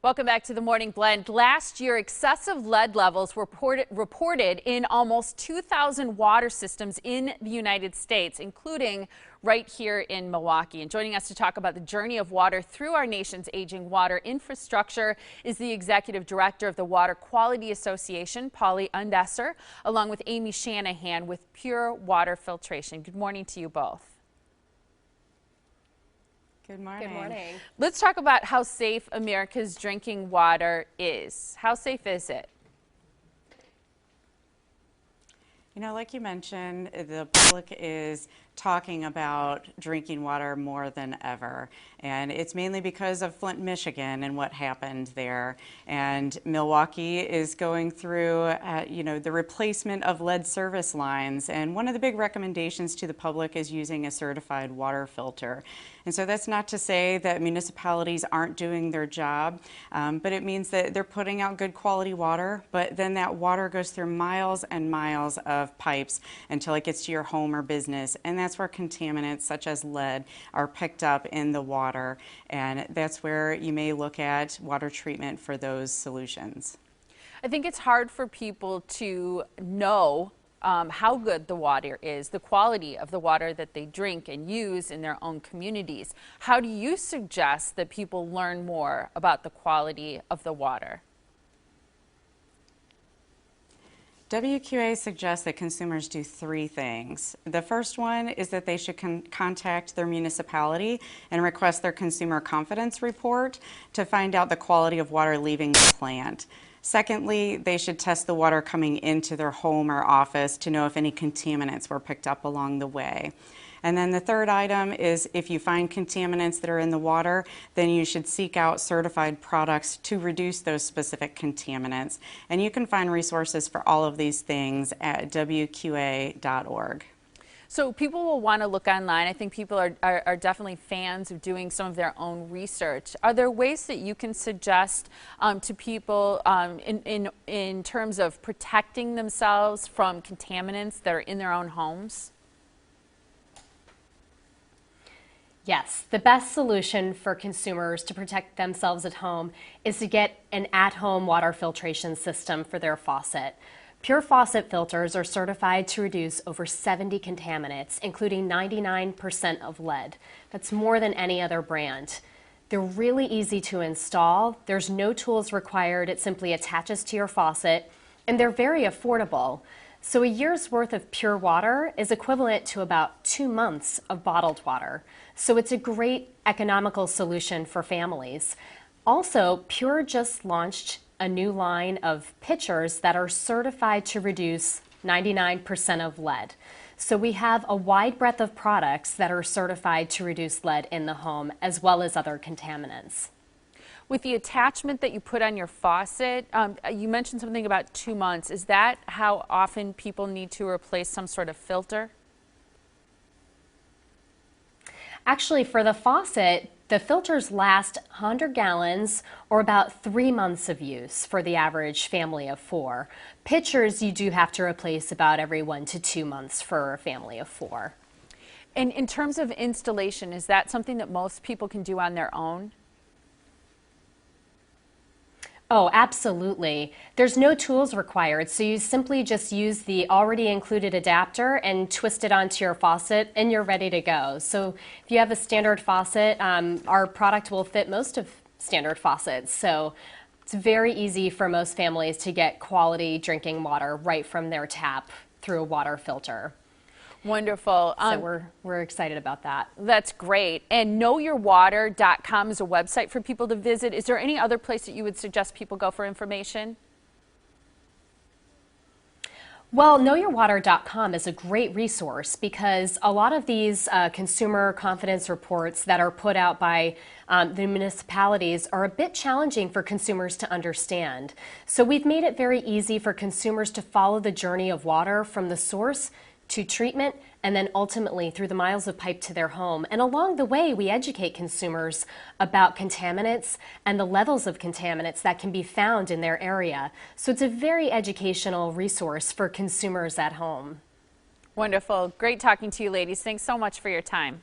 Welcome back to the Morning Blend. Last year, excessive lead levels were reported in almost 2,000 water systems in the United States, including right here in Milwaukee. And joining us to talk about the journey of water through our nation's aging water infrastructure is the Executive Director of the Water Quality Association, Polly Undesser, along with Amy Shanahan with PUR Water Filtration. Good morning to you both. Good morning. Good morning. Let's talk about how safe America's drinking water is. How safe is it? You know, like you mentioned, the public is talking about drinking water more than ever. And it's mainly because of Flint, Michigan and what happened there. And Milwaukee is going through, the replacement of lead service lines. And one of the big recommendations to the public is using a certified water filter. And so that's not to say that municipalities aren't doing their job, but it means that they're putting out good quality water, but then that water goes through miles and miles of pipes until it gets to your home or business. And that's where contaminants such as lead are picked up in the water. And that's where you may look at water treatment for those solutions. I think it's hard for people to know how good the water is, the quality of the water that they drink and use in their own communities. How do you suggest that people learn more about the quality of the water? WQA suggests that consumers do three things. The first one is that they should contact their municipality and request their consumer confidence report to find out the quality of water leaving the plant. Secondly, they should test the water coming into their home or office to know if any contaminants were picked up along the way. And then the third item is if you find contaminants that are in the water, then you should seek out certified products to reduce those specific contaminants. And you can find resources for all of these things at WQA.org. So people will want to look online. I think people are definitely fans of doing some of their own research. Are there ways that you can suggest to people in terms of protecting themselves from contaminants that are in their own homes? Yes, the best solution for consumers to protect themselves at home is to get an at-home water filtration system for their faucet. PUR faucet filters are certified to reduce over 70 contaminants, including 99% of lead. That's more than any other brand. They're really easy to install. There's no tools required. It simply attaches to your faucet, and they're very affordable. So a year's worth of PUR water is equivalent to about 2 months of bottled water. So it's a great economical solution for families. Also, PUR just launched a new line of pitchers that are certified to reduce 99% of lead. So we have a wide breadth of products that are certified to reduce lead in the home, as well as other contaminants. With the attachment that you put on your faucet, you mentioned something about 2 months. Is that how often people need to replace some sort of filter? Actually, for the faucet, the filters last 100 gallons or about 3 months of use for the average family of 4. Pitchers you do have to replace about every 1 to 2 months for a family of 4. And in terms of installation, is that something that most people can do on their own? Oh, absolutely. There's no tools required, so you simply just use the already included adapter and twist it onto your faucet and you're ready to go. So if you have a standard faucet, our product will fit most of standard faucets. So it's very easy for most families to get quality drinking water right from their tap through a water filter. Wonderful. So we're excited about that. That's great. And knowyourwater.com is a website for people to visit. Is there any other place that you would suggest people go for information? Well, knowyourwater.com is a great resource because a lot of these consumer confidence reports that are put out by the municipalities are a bit challenging for consumers to understand. So we've made it very easy for consumers to follow the journey of water from the source to treatment, and then ultimately through the miles of pipe to their home. And along the way, we educate consumers about contaminants and the levels of contaminants that can be found in their area. So it's a very educational resource for consumers at home. Wonderful. Great talking to you, ladies. Thanks so much for your time.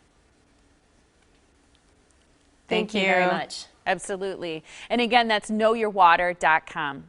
Thank you very much. Absolutely. And again, that's knowyourwater.com.